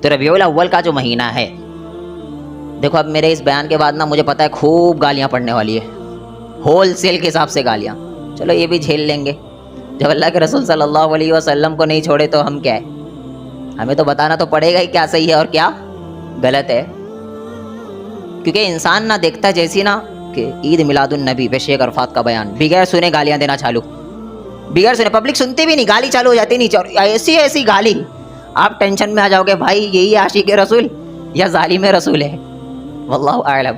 تو ربیع الاول کا جو مہینہ ہے، دیکھو اب میرے اس بیان کے بعد نا مجھے پتہ ہے خوب گالیاں پڑنے والی ہے، ہول سیل کے حساب سے گالیاں، چلو یہ بھی جھیل لیں گے. جب اللہ کے رسول صلی اللہ علیہ وسلم کو نہیں چھوڑے تو ہم کیا ہے؟ ہمیں تو بتانا تو پڑے گا ہی کیا صحیح ہے اور کیا غلط ہے. کیونکہ انسان نہ دیکھتا جیسی نا کہ عید میلاد النبی پہ شیخ عرفات کا بیان، بغیر سنے گالیاں دینا چالو، بغیر سنے، پبلک سنتی بھی نہیں، گالی چالو ہو جاتی، نہیں ایسی ایسی گالی، آپ ٹینشن میں آ جاؤ گے بھائی یہی عاشق رسول یا ظالم رسول ہے، واللہ اعلم.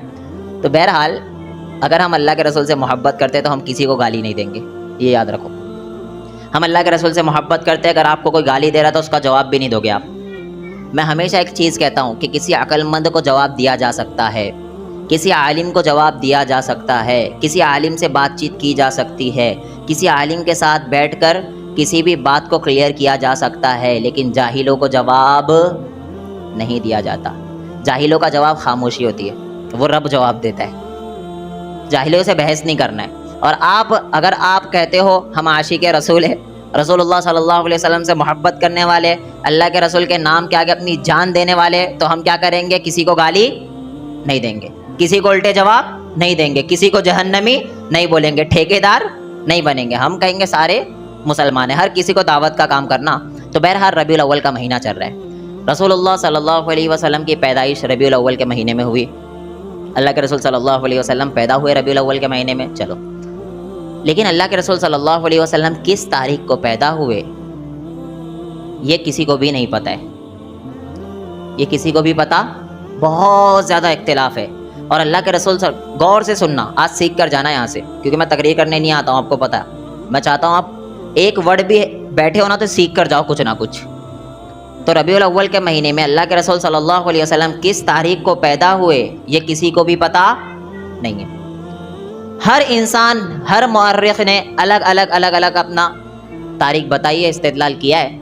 تو بہرحال اگر ہم اللہ کے رسول سے محبت کرتے تو ہم کسی کو گالی نہیں دیں گے، یہ یاد رکھو. ہم اللہ کے رسول سے محبت کرتے، اگر آپ کو کوئی گالی دے رہا تو اس کا جواب بھی نہیں دو گے آپ. میں ہمیشہ ایک چیز کہتا ہوں کہ کسی عقل مند کو جواب دیا جا سکتا ہے، کسی عالم کو جواب دیا جا سکتا ہے، کسی عالم سے بات چیت کی جا سکتی ہے، کسی عالم کے ساتھ بیٹھ کر کسی بھی بات کو کلیئر کیا جا سکتا ہے، لیکن جاہلوں کو جواب نہیں دیا جاتا. جاہلوں کا جواب خاموشی ہوتی ہے، وہ رب جواب دیتا ہے. جاہلوں سے بحث نہیں کرنا ہے. اور اگر آپ کہتے ہو ہم عاشق رسول ہے، رسول اللہ صلی اللہ علیہ وسلم سے محبت کرنے والے، اللہ کے رسول کے نام کے آگے اپنی جان دینے والے، تو ہم کیا کریں گے؟ کسی کو گالی نہیں دیں گے، کسی کو الٹے جواب نہیں دیں گے، کسی کو جہنمی نہیں بولیں گے، ٹھیکیدار نہیں بنیں گے. ہم کہیں گے سارے مسلمان ہیں، ہر کسی کو دعوت کا کام کرنا. تو بہرحال ربیع الاول کا مہینہ چل رہا ہے، رسول اللہ صلی اللہ علیہ وسلم کی پیدائش ربیع الاول کے مہینے میں ہوئی. اللہ کے رسول صلی اللہ علیہ وسلم پیدا ہوئے ربیع الاول کے مہینے میں. چلو، لیکن اللہ کے رسول صلی اللہ علیہ وسلم کس تاریخ کو پیدا ہوئے یہ کسی کو بھی نہیں پتہ ہے. یہ کسی کو بھی پتہ، بہت زیادہ اختلاف ہے. اور اللہ کے رسول غور سے سننا، آج سیکھ کر جانا یہاں سے، کیونکہ میں تقریر کرنے نہیں آتا ہوں، آپ کو پتہ ہے. میں چاہتا ہوں آپ ایک ورڈ بھی بیٹھے ہو نا تو سیکھ کر جاؤ کچھ نہ کچھ. تو ربیع الاول کے مہینے میں اللہ کے رسول صلی اللہ علیہ وسلم کس تاریخ کو پیدا ہوئے یہ کسی کو بھی پتہ نہیں ہے. ہر انسان، ہر مورخ نے الگ الگ اپنا تاریخ بتائی ہے، استدلال کیا ہے.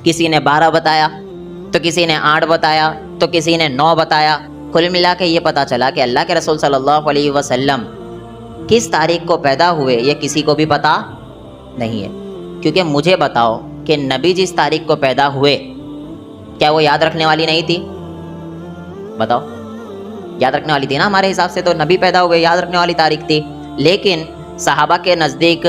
کسی نے 12 بتایا، تو کسی نے 8 بتایا، تو کسی نے 9 بتایا. کل ملا کے یہ پتہ چلا کہ اللہ کے رسول صلی اللہ علیہ وسلم کس تاریخ کو پیدا ہوئے یہ کسی کو بھی پتہ نہیں ہے. کیونکہ مجھے بتاؤ کہ نبی جس تاریخ کو پیدا ہوئے کیا وہ یاد رکھنے والی نہیں تھی؟ بتاؤ، یاد رکھنے والی تھی نا. ہمارے حساب سے تو نبی پیدا ہوئے یاد رکھنے والی تاریخ تھی. لیکن صحابہ کے نزدیک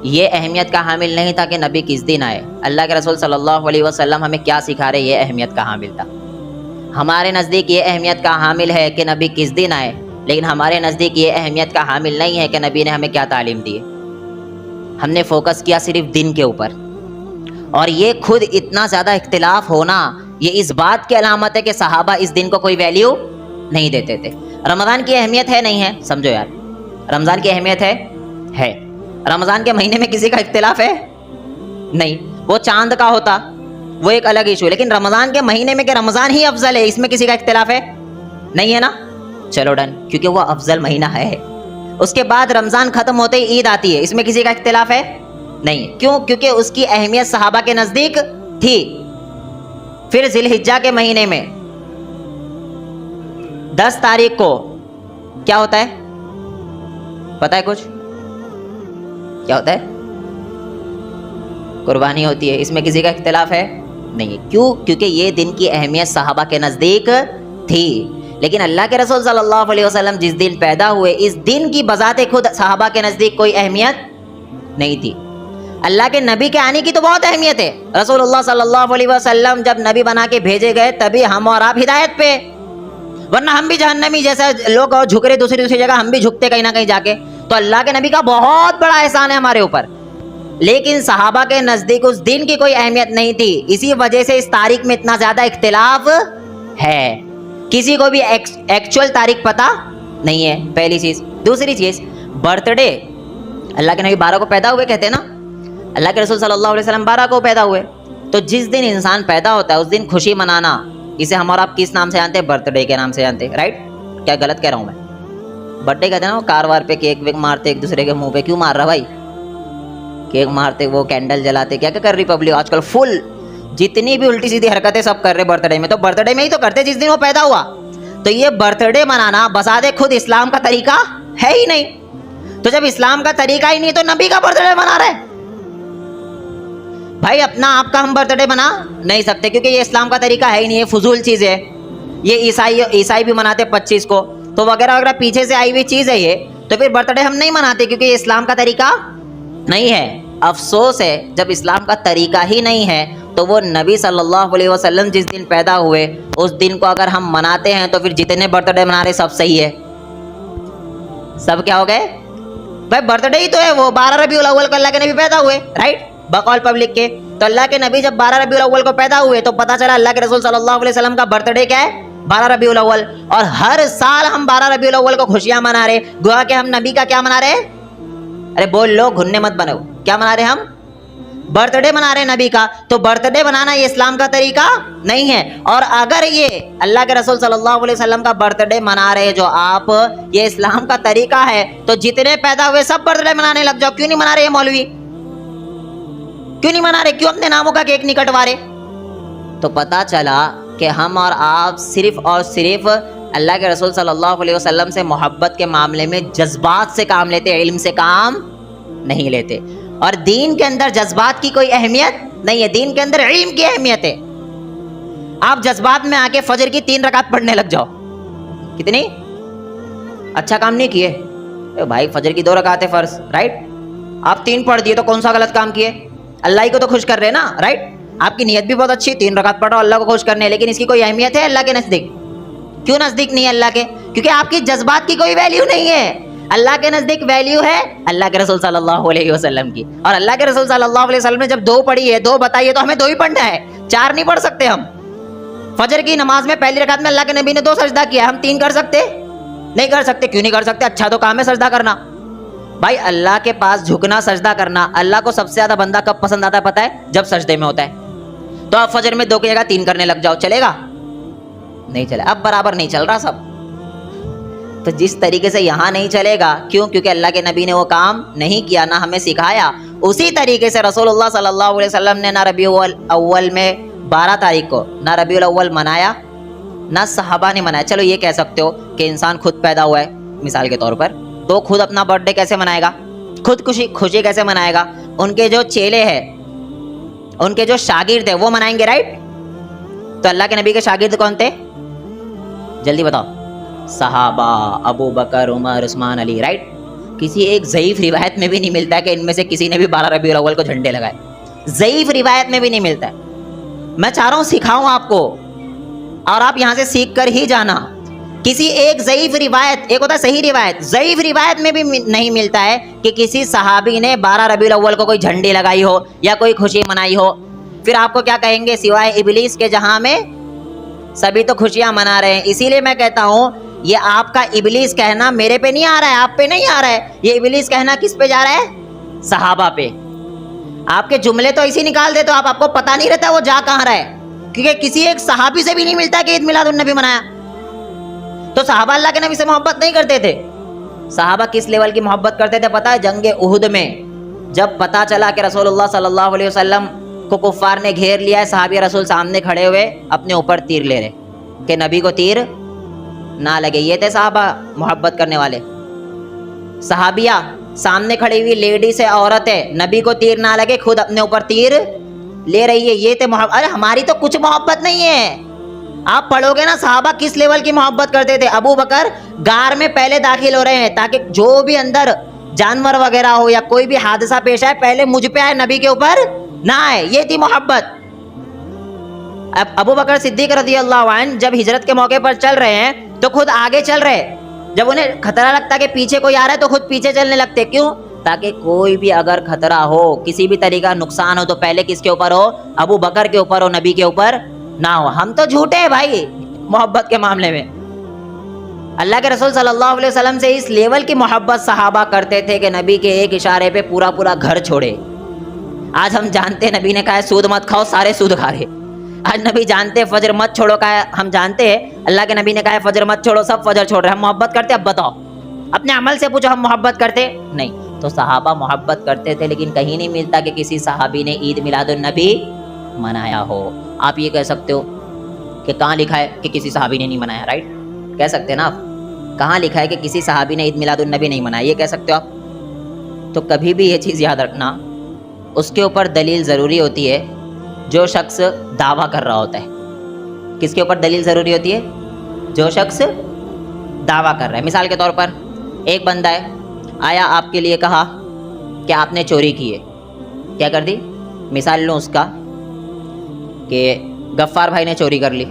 یہ اہمیت کا حامل نہیں تھا کہ نبی کس دن آئے. اللہ کے رسول صلی اللہ علیہ وسلم ہمیں کیا سکھا رہے، یہ اہمیت کا حامل تھا. ہمارے نزدیک یہ اہمیت کا حامل ہے کہ نبی کس دن آئے، لیکن ہمارے نزدیک یہ اہمیت کا حامل نہیں ہے کہ نبی نے ہمیں کیا تعلیم دی. ہم نے فوکس کیا صرف دن کے اوپر. اور یہ خود اتنا زیادہ اختلاف ہونا یہ اس بات کی علامت ہے کہ صحابہ اس دن کو کوئی ویلیو نہیں دیتے تھے. رمضان کی اہمیت ہے نہیں ہے؟ سمجھو یار، رمضان کی اہمیت ہے. رمضان کے مہینے میں کسی کا اختلاف ہے نہیں. وہ چاند کا ہوتا وہ ایک الگ ایشو، لیکن رمضان کے مہینے میں کہ رمضان ہی افضل ہے، اس میں کسی کا اختلاف ہے نہیں ہے نا. چلو ڈن، کیونکہ وہ افضل مہینہ ہے. اس کے بعد رمضان ختم ہوتے ہی عید آتی ہے، اس میں کسی کا اختلاف ہے نہیں. کیوں؟ کیونکہ اس کی اہمیت صحابہ کے نزدیک تھی. پھر ذی الحجہ کے مہینے میں 10 تاریخ کو کیا ہوتا ہے؟ پتہ ہے کچھ؟ کیا ہوتا ہے؟ قربانی ہوتی ہے. اس میں کسی کا اختلاف ہے نہیں. کیوں؟ کیونکہ یہ دن کی اہمیت صحابہ کے نزدیک تھی. لیکن اللہ کے رسول صلی اللہ علیہ وسلم جس دن پیدا ہوئے اس دن کی بذات خود صحابہ کے نزدیک کوئی اہمیت نہیں تھی. اللہ کے نبی کے آنے کی تو بہت اہمیت ہے. رسول اللہ صلی اللہ علیہ وسلم جب نبی بنا کے بھیجے گئے تبھی ہم اور آپ ہدایت پہ، ورنہ ہم بھی جہنمی جیسا لوگ جھک رہے دوسری جگہ، ہم بھی جھکتے کہیں نہ کہیں جا کے. تو اللہ کے نبی کا بہت بڑا احسان ہے ہمارے اوپر. لیکن صحابہ کے نزدیک اس دن کی کوئی اہمیت نہیں تھی. اسی وجہ سے اس تاریخ میں اتنا زیادہ اختلاف ہے. کسی کو بھی ایکچوئل تاریخ پتہ نہیں ہے، پہلی چیز. دوسری چیز، برتھ ڈے اللہ کے نبی 12 کو پیدا ہوئے کہتے ہیں نا، اللہ کے رسول صلی اللہ علیہ وسلم 12 کو پیدا ہوئے. تو جس دن انسان پیدا ہوتا ہے اس دن خوشی منانا، اسے ہم اور آپ کس نام سے جانتے ہیں؟ برتھ ڈے کے نام سے جانتے ہیں، رائٹ؟ کیا غلط کہہ رہا ہوں میں؟ برتھ ڈے کہتے ہیں نا، وہ کار وار پہ کیک ویک مارتے ایک دوسرے کے منہ پہ. کیوں مار رہا بھائی؟ کیک مارتے، وہ کینڈل جلاتے، کیا کیا کر رہی پبلک آج کل؟ فل جتنی بھی الٹی سیدھی حرکتیں سب کر رہے برتھ ڈے میں. تو برتھ ڈے میں ہی تو کرتے جس دن وہ پیدا ہوا. تو یہ برتھ ڈے منانا بذات خود اسلام کا طریقہ ہے ہی نہیں. تو جب اسلام کا طریقہ ہی نہیں تو نبی کا برتھ ڈے منا رہے. بھائی اپنا آپ کا ہم برتھ ڈے بنا نہیں سکتے کیونکہ یہ اسلام کا طریقہ ہے ہی نہیں, یہ فضول چیز ہے. یہ عیسائی بھی مناتے 25 کو, تو وغیرہ وغیرہ پیچھے سے آئی ہوئی چیز ہے یہ, تو پھر برتھ ڈے ہم نہیں مناتے کیونکہ یہ اسلام کا طریقہ نہیں ہے. افسوس ہے جب اسلام کا طریقہ ہی نہیں ہے تو وہ نبی صلی اللہ علیہ وسلم جس دن پیدا ہوئے اس دن کو اگر ہم مناتے ہیں تو پھر جتنے برتھ ڈے منا رہے سب صحیح ہے. سب کیا ہو گئے بھائی, برتھ ڈے ہی تو ہے وہ 12 ربیع الاول کو اللہ کے نبی پیدا ہوئے, رائٹ, بقول پبلک کے. تو اللہ کے نبی جب 12 ربیع الاول کو پیدا ہوئے تو پتہ چلا اللہ کے رسول صلی اللہ علیہ وسلم کا برتھ ڈے کیا ہے, 12 ربیع الاول. اور ہر سال ہم 12 ربیع الاول کو خوشیاں منا رہے, گویا کہ ہم نبی کا کیا منا رہے, ارے بول لو, گھننے مت بنو, کیا منا رہے, ہم برتھ ڈے منا رہے نبی کا. تو برتھ ڈے بنانا یہ اسلام کا طریقہ نہیں ہے. اور اگر یہ اللہ کے رسول صلی اللہ علیہ وسلم کا برتھ ڈے منا رہے جو آپ, یہ اسلام کا طریقہ ہے, تو جتنے پیدا ہوئے سب برتھ ڈے منانے لگ جاؤ. کیوں نہیں منا رہے یہ مولوی, کیوں نہیں منا رہے, کیوں اپنے ناموں کا کیک نہیں کٹوا رہے؟ تو پتا چلا کہ ہم اور آپ صرف اور صرف اللہ کے رسول صلی اللہ علیہ وسلم سے محبت کے معاملے میں جذبات سے کام لیتے, علم سے کام نہیں لیتے. اور دین کے اندر جذبات کی کوئی اہمیت نہیں ہے, دین کے اندر علم کی اہمیت ہے. آپ جذبات میں آ کے فجر کی 3 رکعت پڑھنے لگ جاؤ, کتنی اچھا کام نہیں کیے بھائی, فجر کی 2 رکعتیں فرض, رائٹ, آپ 3 پڑھ دیے تو کون سا غلط کام کیے, اللہ ہی کو تو خوش کر رہے نا, رائٹ. آپ کی نیت بھی بہت اچھی, 3 رکعت پڑھو اللہ کو خوش کرنے, لیکن اس کی کوئی اہمیت ہے اللہ کے نزدیک؟ کیوں نزدیک نہیں ہے اللہ کے؟ کیونکہ آپ کی جذبات کی کوئی ویلیو نہیں ہے. اللہ کے نزدیک ویلیو ہے اللہ کے رسول صلی اللہ علیہ وسلم کی. اور اللہ کے رسول صلی اللہ علیہ وسلم نے جب 2 پڑھی ہے, 2 بتائی ہے, تو ہمیں 2 ہی پڑھنا ہے, 4 نہیں پڑھ سکتے ہم. فجر کی نماز میں پہلی رکعت میں اللہ کے نبی نے 2 سجدہ کیا, ہم 3 کر سکتے نہیں کر سکتے. کیوں نہیں کر سکتے؟ اچھا تو کام ہے سجدہ کرنا. بھائی اللہ کے پاس جھکنا, سجدہ کرنا, اللہ کو سب سے زیادہ بندہ کب پسند آتا ہے پتہ ہے؟ جب سجدے میں ہوتا ہے. تو آپ فجر میں 2 کی جگہ 3 کرنے لگ جاؤ, چلے گا؟ نہیں چلے, اب برابر نہیں چل رہا سب. تو جس طریقے سے یہاں نہیں چلے گا, کیوں؟ کیونکہ اللہ کے نبی نے وہ کام نہیں کیا, نہ ہمیں سکھایا. اسی طریقے سے رسول اللہ صلی اللہ علیہ وسلم نے نہ ربیع الاول میں 12 تاریخ کو نہ ربیع الاول منایا, نہ صحابہ نے منایا. چلو یہ کہہ سکتے ہو کہ انسان خود پیدا ہوا ہے مثال کے طور پر, تو خود اپنا برتھ ڈے کیسے منائے گا, خود خوشی کیسے منائے گا؟ ان کے جو چیلے ہیں, ان کے جو شاگرد ہیں وہ منائیں گے, رائٹ. تو اللہ کے نبی کے شاگرد کون تھے, جلدی بتاؤ؟ صحابہ, ابو بکر, عمر, عثمان, علی, رائٹ. کسی ایک ضعیف روایت میں بھی نہیں ملتا ہے کہ ان میں سے کسی نے بھی 12 ربیع الاول کو جھنڈے لگائے, ضعیف روایت میں بھی نہیں ملتا ہے. میں چاہ رہا ہوں سکھاؤں آپ کو, اور آپ یہاں سے سیکھ کر ہی جانا. کسی ایک ضعیف روایت, ایک ہوتا ہے صحیح روایت, ضعیف روایت میں بھی نہیں ملتا ہے کہ کسی صحابی نے 12 ربیع الاول کو کوئی جھنڈی لگائی ہو یا کوئی خوشی منائی ہو. پھر آپ کو کیا کہیں گے, سوائے ابلیس کے جہاں میں سبھی تو خوشیاں منا رہے ہیں. اسی لیے میں کہتا ہوں یہ آپ کا ابلیس کہنا میرے پہ نہیں آ رہا ہے, آپ پہ نہیں آ رہا ہے. یہ ابلیس کہنا کس پہ جا رہا ہے, صحابہ پہ. آپ کے جملے تو ایسے نکال دے تو آپ کو پتہ نہیں رہتا وہ جا کہاں رہا ہے, کیونکہ کسی ایک صحابی سے بھی نہیں ملتا کہ عید میلاد النبی منایا. تو صحابہ اللہ کے نبی سے محبت نہیں کرتے تھے. صحابہ کس لیول کی محبت کرتے تھے پتہ ہے؟ جنگ احد میں جب پتہ چلا کہ رسول اللہ صلی اللہ علیہ وسلم کو کفار نے گھیر لیا ہے, صحابی رسول سامنے کھڑے ہوئے اپنے اوپر تیر لے رہے کہ نبی کو تیر نہ لگے. یہ تھے صحابہ محبت کرنے والے. صحابیہ سامنے کھڑی ہوئی لیڈیز ہے, عورت ہے, نبی کو تیر نہ لگے, خود اپنے اوپر تیر لے رہی ہے. یہ تھے محبت. ارے ہماری تو کچھ محبت نہیں ہے. آپ پڑھو گے نا صحابہ کس لیول کی محبت کرتے تھے. ابو بکر غار میں پہلے داخل ہو رہے ہیں تاکہ جو بھی اندر جانور وغیرہ ہو یا کوئی بھی حادثہ پیش آئے پہلے مجھ پہ آئے, نبی کے اوپر نہ آئے. یہ تھی محبت. اب ابو بکر صدیق رضی اللہ عنہ جب ہجرت کے موقع پر چل رہے ہیں تو خود آگے چل رہے. جب انہیں خطرہ لگتا کہ پیچھے کوئی آ رہا ہے تو خود پیچھے چلنے لگتے. کیوں؟ تاکہ کوئی بھی اگر خطرہ ہو, کسی بھی طریقہ نقصان ہو تو پہلے کس کے اوپر ہو, ابو بکر کے اوپر ہو, نبی کے اوپر نہ ہو. ہم تو جھوٹے ہیں بھائی محبت کے معاملے میں. اللہ کے رسول صلی اللہ علیہ وسلم سے اس لیول کی محبت صحابہ کرتے تھے کہ نبی کے ایک اشارے پہ پورا پورا گھر چھوڑے. آج ہم جانتے ہیں نبی نے کہا ہے سود مت کھاؤ, سارے سود کھا رہے. آج نبی جانتے ہیں فجر مت چھوڑو, کہا ہے ہم جانتے ہیں اللہ کے نبی نے کہا ہے فجر مت چھوڑو, سب فجر چھوڑ رہے. ہم محبت کرتے؟ اب بتاؤ اپنے عمل سے پوچھو, ہم محبت کرتے نہیں. تو صحابہ محبت کرتے تھے, لیکن کہیں نہیں ملتا کہ کسی صحابی نے عید میلاد النبی منایا ہو. آپ یہ کہہ سکتے ہو کہ کہاں لکھا ہے کہ کسی صحابی نے نہیں منایا, رائٹ, کہہ سکتے ہیں نا آپ. کہاں لکھا ہے کہ کسی صحابی نے عید میلاد النبی نہیں منایا, یہ کہہ سکتے ہو آپ. تو کبھی بھی یہ چیز یاد رکھنا اس کے اوپر دلیل ضروری ہوتی ہے جو شخص دعویٰ کر رہا ہوتا ہے. کس کے اوپر دلیل ضروری ہوتی ہے؟ جو شخص دعویٰ کر رہا ہے. مثال کے طور پر ایک بندہ ہے، آیا آپ کے لیے کہا کہ آپ نے چوری کی ہے. کیا کر دی؟ مثال لوں اس کا کہ غفار بھائی نے چوری کر لی،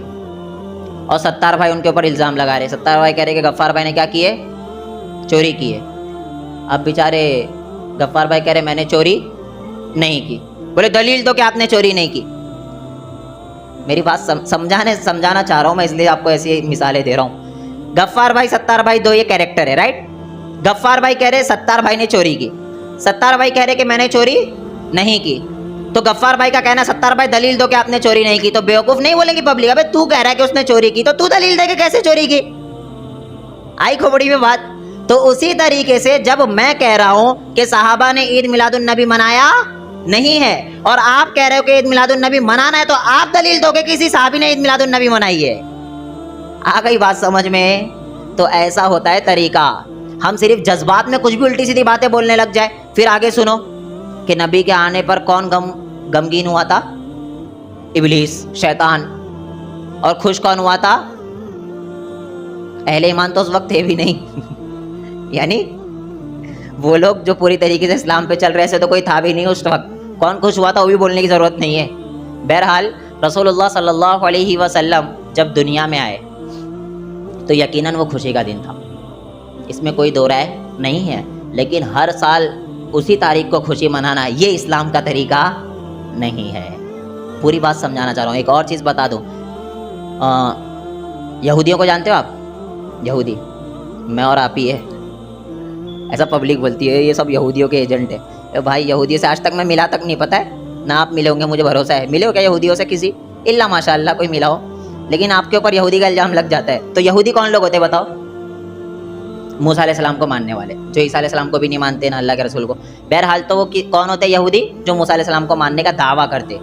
اور ستار بھائی ان کے اوپر الزام لگا رہے. ستار بھائی کہہ رہے کہ غفار بھائی نے کیا کی ہے؟ چوری کی ہے. اب بیچارے غفار بھائی کہہ رہے میں نے چوری نہیں کی. بولے دلیل دو کہ آپ نے چوری نہیں کی. میری بات سمجھانا چاہ رہا ہوں میں، اس لیے آپ کو ایسی مثالیں دے رہا ہوں. غفار بھائی ستار بھائی دو یہ کیریکٹر ہے، رائٹ؟ غفار بھائی کہہ رہے ستار بھائی نے چوری کی، ستار بھائی کہہ رہے کہ میں نے چوری نہیں کی. تو غفار بھائی کا کہنا ستار بھائی دلیل دو کہ آپ نے چوری نہیں کی. تو بیوقوف نہیں بولیں گی پبلک، ابے تو کہہ رہا ہے کہ اس نے چوری کی تو تو دلیل دے کہ کیسے چوری کی. آئی کھوپڑی میں بات. تو اسی طریقے سے جب میں کہہ رہا ہوں کہ صحابہ نے عید میلاد النبی منایا نہیں ہے، اور آپ کہہ رہے ہو کہ عید میلاد النبی منانا ہے، تو آپ دلیل دو کہ کسی صحابی نے عید میلاد النبی منائی ہے. آ گئی بات سمجھ میں؟ تو ایسا ہوتا ہے طریقہ. ہم صرف جذبات میں کچھ بھی الٹی سیدھی باتیں بولنے لگ جائے. پھر آگے سنو کہ نبی کے آنے پر کون غمگین ہوا تھا؟ ابلیس، شیطان. اور خوش کون ہوا تھا؟ اہل ایمان تو اس وقت تھے بھی نہیں. یعنی وہ لوگ جو پوری طریقے سے اسلام پہ چل رہے تھے تو کوئی تھا بھی نہیں اس وقت. کون خوش ہوا تھا وہ بھی بولنے کی ضرورت نہیں ہے. بہرحال رسول اللہ صلی اللہ علیہ وسلم جب دنیا میں آئے تو یقیناً وہ خوشی کا دن تھا، اس میں کوئی دو رائے نہیں ہے. لیکن ہر سال اسی تاریخ کو خوشی منانا یہ اسلام کا طریقہ نہیں ہے. پوری بات سمجھانا چاہ رہا ہوں. ایک اور چیز بتا دوں، یہودیوں کو جانتے ہو آپ؟ یہودی میں اور آپ ہی ہے، ایسا پبلک بولتی ہے یہ سب یہودیوں کے ایجنٹ ہے. بھائی یہودیوں سے آج تک میں ملا تک نہیں، پتہ ہے نہ آپ ملے ہوں گے، مجھے بھروسہ ہے. ملے ہو کیا یہودیوں سے کسی؟ اللہ ماشاء اللہ کوئی ملا ہو. لیکن آپ کے اوپر یہودی کا الزام لگ جاتا ہے. تو یہودی کون لوگ ہوتے ہیں بتاؤ؟ موسیٰ علیہ السلام کو ماننے والے، جو عیسیٰ علیہ السلام کو بھی نہیں مانتے نہ اللہ کے رسول کو. بہرحال تو وہ کون ہوتے ہیں؟ یہودی جو موسیٰ علیہ السلام کو ماننے کا دعویٰ کرتے.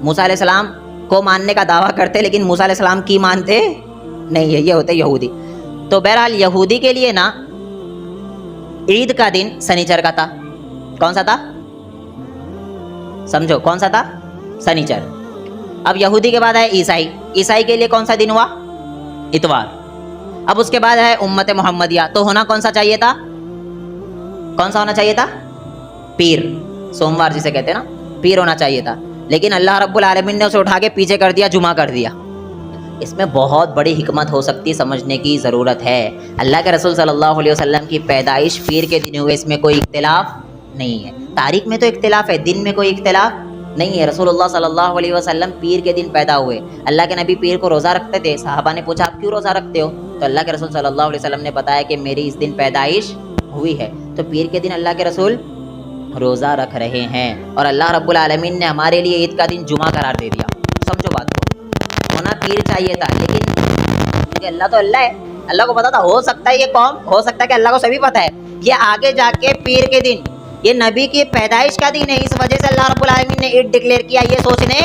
موسیٰ علیہ السلام کو ماننے کا دعویٰ کرتے لیکن موسیٰ علیہ السلام کی مانتے نہیں ہے، یہ ہوتے یہودی. تو بہرحال یہودی کے لیے نا عید کا دن سنیچر کا تھا. کون سا تھا؟ سمجھو کون سا تھا؟ سنیچر. اب یہودی کے بعد ہے عیسائی. عیسائی کے لیے کون سا دن ہوا؟ اتوار. اب اس کے بعد ہے امت محمدیہ. تو ہونا کون سا چاہیے تھا؟ کون سا ہونا چاہیے تھا؟ پیر، سوموار جسے کہتے ہیں نا، پیر ہونا چاہیے تھا. لیکن اللہ رب العالمین نے اسے اٹھا کے پیچھے کر دیا، جمعہ کر دیا. اس میں بہت بڑی حکمت ہو سکتی، سمجھنے کی ضرورت ہے. اللہ کے رسول صلی اللہ علیہ وسلم کی پیدائش پیر کے دن ہوئے، اس میں کوئی اختلاف نہیں ہے. تاریخ میں تو اختلاف ہے، دن میں کوئی اختلاف نہیں ہے. رسول اللہ صلی اللہ علیہ وسلم پیر کے دن پیدا ہوئے. اللہ کے نبی پیر کو روزہ رکھتے تھے. صحابہ نے پوچھا آپ کیوں روزہ رکھتے ہو؟ تو اللہ کے رسول صلی اللہ علیہ وسلم نے بتایا کہ میری اس دن پیدائش ہوئی ہے. تو پیر کے دن اللہ کے رسول روزہ رکھ رہے ہیں، اور اللہ رب العالمین نے ہمارے لیے عید کا دن جمعہ قرار دے دیا. سمجھو بات کو. ہونا پیر چاہیے تھا، لیکن کیونکہ اللہ تو اللہ ہے، اللہ کو پتا تھا. ہو سکتا ہے یہ قوم، ہو سکتا ہے کہ اللہ کو سبھی پتا ہے یہ آگے جا کے پیر کے دن یہ نبی کی پیدائش کا دن ہے، اس وجہ سے اللہ رب العالمین نے عید ڈکلیئر کیا. یہ سوچنے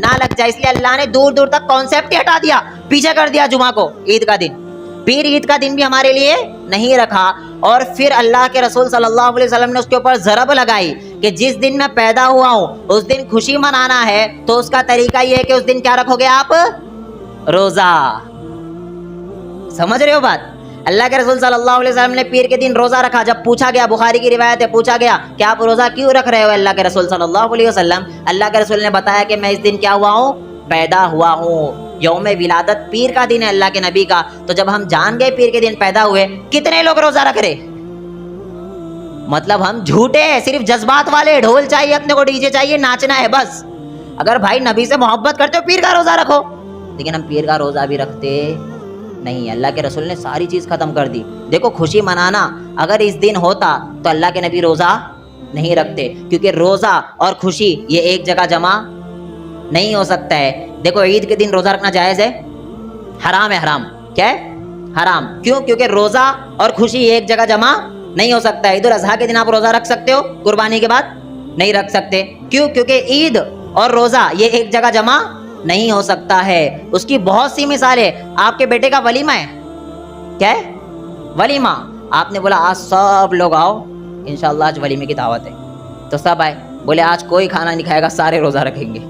نہ لگ جائے، اس لیے اللہ نے دور دور تک کانسیپٹ ہی ہٹا دیا، پیچھے کر دیا جمعہ کو، عید کا دن. پیر عید کا دن بھی ہمارے لیے نہیں رکھا. اور پھر اللہ کے رسول صلی اللہ علیہ وسلم نے اس کے اوپر ضرب لگائی کہ جس دن میں پیدا ہوا ہوں اس دن خوشی منانا ہے، تو اس کا طریقہ یہ ہے کہ اس دن کیا رکھو گے آپ؟ روزہ. سمجھ رہے ہو بات؟ اللہ کے رسول صلی اللہ علیہ وسلم نے پیر کے دن روزہ رکھا. جب پوچھا گیا، بخاری کی روایت ہے، پوچھا گیا کہ آپ روزہ کیوں رکھ رہے ہو اللہ کے رسول صلی اللہ علیہ وسلم؟ اللہ کے رسول نے بتایا کہ میں اس دن کیا ہوا ہوں؟ پیدا ہوا ہوں. یوم ولادت پیر کا دن ہے اللہ کے نبی کا. تو جب ہم جان گئے پیر کے دن پیدا ہوئے، کتنے لوگ روزہ رکھ رہے؟ مطلب ہم جھوٹے ہیں، صرف جذبات والے. ڈھول چاہیے اپنے کو، ڈی جے چاہیے، ناچنا ہے بس. اگر بھائی نبی سے محبت کرتے ہو پیر کا روزہ رکھو. لیکن ہم پیر کا روزہ بھی رکھتے نہیں. اللہ کے رسول نے ساری چیز ختم کر دی. دیکھو خوشی منانا اگر اس دن ہوتا تو اللہ کے نبی روزہ نہیں رکھتے، کیونکہ روزہ اور خوشی یہ ایک جگہ جمع نہیں ہو سکتا ہے. دیکھو عید کے دن روزہ رکھنا جائز ہے؟ حرام ہے. حرام کیا ہے؟ حرام. کیوں؟ کیونکہ روزہ اور خوشی ایک جگہ جمع نہیں ہو سکتا ہے. عید الاضحیٰ کے دن آپ روزہ رکھ سکتے ہو، قربانی کے بعد نہیں رکھ سکتے. کیوں؟ کیونکہ عید اور روزہ یہ ایک جگہ جمع نہیں ہو سکتا ہے. اس کی بہت سی مثالیں. آپ کے بیٹے کا ولیمہ ہے، کیا ہے؟ ولیمہ. آپ نے بولا آج سب لوگ آؤ، انشاءاللہ آج ولیمے کی دعوت ہے، تو سب آئے. بولے آج کوئی کھانا نہیں کھائے گا، سارے روزہ رکھیں گے.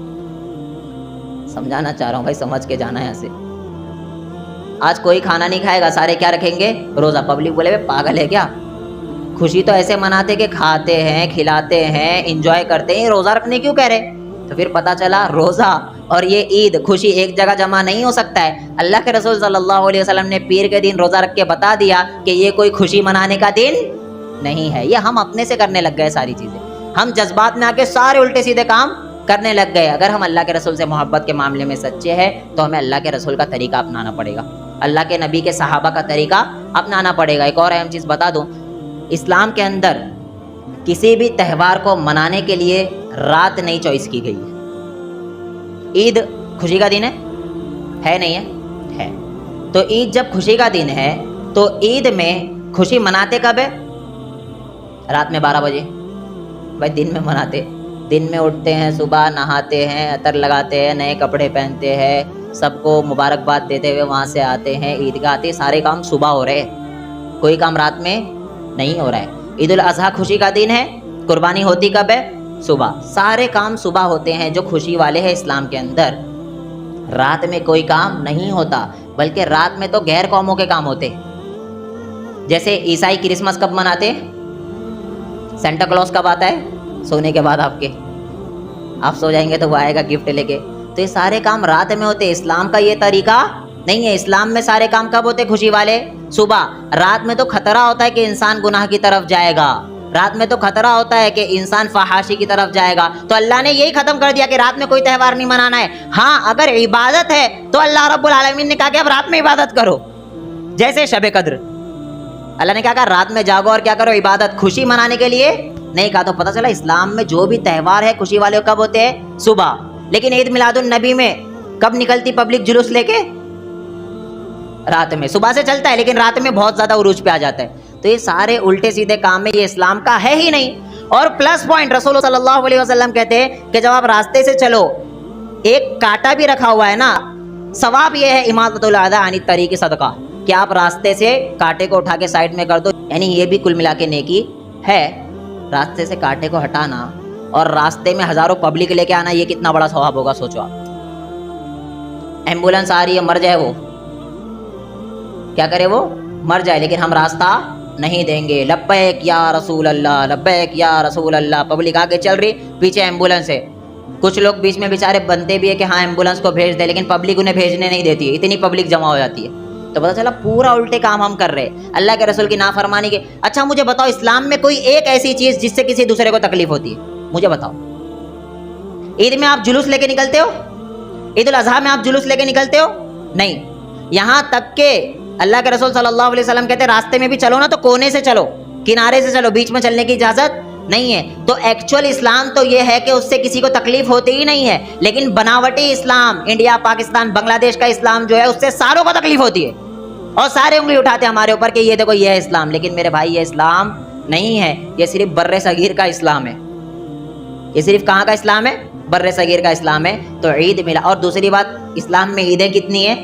سمجھانا چاہ رہا ہوں بھائی، سمجھ کے جانا ہے یہاں سے. آج کوئی کھانا نہیں کھائے گا، سارے کیا رکھیں گے؟ روزہ. پبلک بولے پاگل ہے کیا؟ خوشی تو ایسے مناتے کہ کھاتے ہیں، کھلاتے ہیں، انجوائے کرتے ہیں، روزہ رکھنے کیوں کہہ رہے؟ تو پھر پتا چلا روزہ اور یہ عید، خوشی ایک جگہ جمع نہیں ہو سکتا ہے. اللہ کے رسول صلی اللہ علیہ وسلم نے پیر کے دن روزہ رکھ کے بتا دیا کہ یہ کوئی خوشی منانے کا دن نہیں ہے. یہ ہم اپنے سے کرنے لگ گئے ساری چیزیں. ہم جذبات میں آ کے سارے الٹے سیدھے کام کرنے لگ گئے. اگر ہم اللہ کے رسول سے محبت کے معاملے میں سچے ہیں تو ہمیں اللہ کے رسول کا طریقہ اپنانا پڑے گا، اللہ کے نبی کے صحابہ کا طریقہ اپنانا پڑے گا. ایک اور اہم چیز بتا دوں، اسلام کے اندر کسی بھی تہوار کو منانے کے لیے رات نہیں چوائس کی گئی ہے. عید خوشی کا دن ہے نہیں ہے؟ ہے. تو عید جب خوشی کا دن ہے تو عید میں خوشی مناتے کب ہے؟ رات میں 12 بجے. بھائی دن میں مناتے، دن میں اٹھتے ہیں، صبح نہاتے ہیں، عطر لگاتے ہیں، نئے کپڑے پہنتے ہیں، سب کو مبارکباد دیتے ہوئے وہاں سے آتے ہیں، عیدگاہ آتے. سارے کام صبح ہو رہے ہیں، کوئی کام رات میں نہیں ہو رہا ہے. عید الاضحیٰ خوشی کا دن ہے، قربانی ہوتی کب ہے؟ صبح. سارے کام صبح ہوتے ہیں جو خوشی والے ہیں اسلام کے اندر. رات میں کوئی کام نہیں ہوتا، بلکہ رات میں تو غیر قوموں کے کام ہوتے. جیسے عیسائی کرسمس کب مناتے؟ سینٹا کلوز کب آتا ہے؟ سونے کے بعد آپ سو جائیں گے تو وہ آئے گا گفٹ لے کے. تو یہ سارے کام رات میں ہوتے. اسلام کا یہ طریقہ نہیں ہے. اسلام میں سارے کام کب ہوتے خوشی والے؟ صبح. رات میں تو خطرہ ہوتا ہے کہ انسان گناہ کی طرف جائے گا، رات میں تو خطرہ ہوتا ہے کہ انسان فحاشی کی طرف جائے گا. تو اللہ نے یہی ختم کر دیا کہ رات میں کوئی تہوار نہیں منانا ہے. ہاں اگر عبادت ہے تو اللہ رب العالمین نے کہا کہ اب رات میں عبادت کرو. جیسے شب قدر، اللہ نے کہا رات میں جاگو اور کیا کرو؟ عبادت. خوشی منانے کے لیے نہیں کہا. تو پتہ چلا اسلام میں جو بھی تہوار ہے خوشی والے کب ہوتے ہیں؟ صبح. لیکن عید میلاد النبی میں کب نکلتی پبلک جلوس لے کے؟ رات میں. صبح سے چلتا ہے لیکن رات میں بہت زیادہ عروج پہ آ جاتا ہے. تو یہ سارے الٹے سیدھے کام میں یہ اسلام کا ہے ہی نہیں. اور پلس پوائنٹ رسول صلی اللہ علیہ وسلم کہتے ہیں کہ جب آپ راستے سے چلو، ایک کانٹا بھی رکھا ہوا ہے نا، ثواب یہ ہے اماطۃ الاذی عن الطریق صدقہ، کہ آپ راستے سے کانٹے کو اٹھا کے سائڈ میں کر دو. یعنی یہ بھی کل ملا کے نیکی ہے. راستے سے کانٹے کو ہٹانا اور راستے میں ہزاروں پبلک لے کے آنا، یہ کتنا بڑا ثواب ہوگا سوچو آپ. ایمبولینس آ رہی ہے، مر جائے وہ، کیا کرے؟ وہ مر جائے، لیکن ہم راستہ نہیں دیں گے. لبیک یا رسول اللہ، لبیک یا رسول اللہ. پبلک آگے چل رہی، پیچھے ایمبولینس ہے. کچھ لوگ بیچ میں بیچارے بنتے بھی ہے کہ ہاں ایمبولینس کو بھیج دے، لیکن پبلک انہیں بھیجنے نہیں دیتی ہے، اتنی پبلک جمع ہو جاتی ہے. تو پتہ چلا پورا الٹے کام ہم کر رہے ہیں، اللہ کے رسول کی نافرمانی کے. اچھا مجھے بتاؤ، اسلام میں کوئی ایک ایسی چیز جس سے کسی دوسرے کو تکلیف ہوتی ہے؟ مجھے بتاؤ. عید میں آپ جلوس لے کے نکلتے ہو؟ عید الاضحیٰ میں آپ جلوس لے کے نکلتے ہو؟ نہیں. یہاں تک کہ اللہ کے رسول صلی اللہ علیہ وسلم کہتے ہیں راستے میں بھی چلو نا تو کونے سے چلو، کنارے سے چلو، بیچ میں چلنے کی اجازت نہیں ہے. تو ایکچوئل اسلام تو یہ ہے کہ اس سے کسی کو تکلیف ہوتی ہی نہیں ہے. لیکن بناوٹی اسلام، انڈیا، پاکستان، بنگلہ دیش کا اسلام جو ہے اس سے ساروں کو تکلیف ہوتی ہے اور سارے انگلی اٹھاتے ہیں ہمارے اوپر کہ یہ دیکھو یہ ہے اسلام. لیکن میرے بھائی یہ اسلام نہیں ہے، یہ صرف بر صغیر کا اسلام ہے. یہ صرف کہاں کا اسلام ہے؟ بر صغیر کا اسلام ہے. تو عید ملا. اور دوسری بات، اسلام میں عیدیں کتنی ہیں؟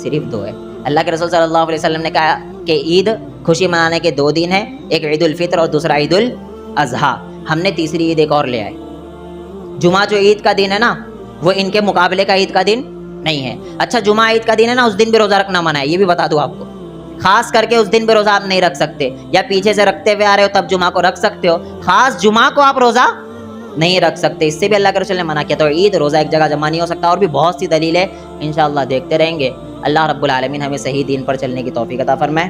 صرف 2 ہے. اللہ کے رسول صلی اللہ علیہ وسلم نے کہا کہ عید خوشی منانے کے 2 دن ہیں، ایک عید الفطر اور دوسرا عید الاضحیٰ. ہم نے تیسری عید ایک اور لے آئے. جمعہ جو عید کا دن ہے نا، وہ ان کے مقابلے کا عید کا دن نہیں ہے. اچھا جمعہ عید کا دن ہے نا، اس دن بھی روزہ رکھنا منع ہے، یہ بھی بتا دوں آپ کو. خاص کر کے اس دن بھی روزہ آپ نہیں رکھ سکتے، یا پیچھے سے رکھتے ہوئے آ رہے ہو تب جمعہ کو رکھ سکتے ہو. خاص جمعہ کو آپ روزہ نہیں رکھ سکتے، اس سے بھی اللہ کے رسول نے منع کیا. تو عید روزہ ایک جگہ جمع نہیں ہو سکتا. اور بھی بہت سی دلیل ہے، انشاءاللہ دیکھتے رہیں گے. اللہ رب العالمین ہمیں صحیح دین پر چلنے کی توفیق عطا فرمائے.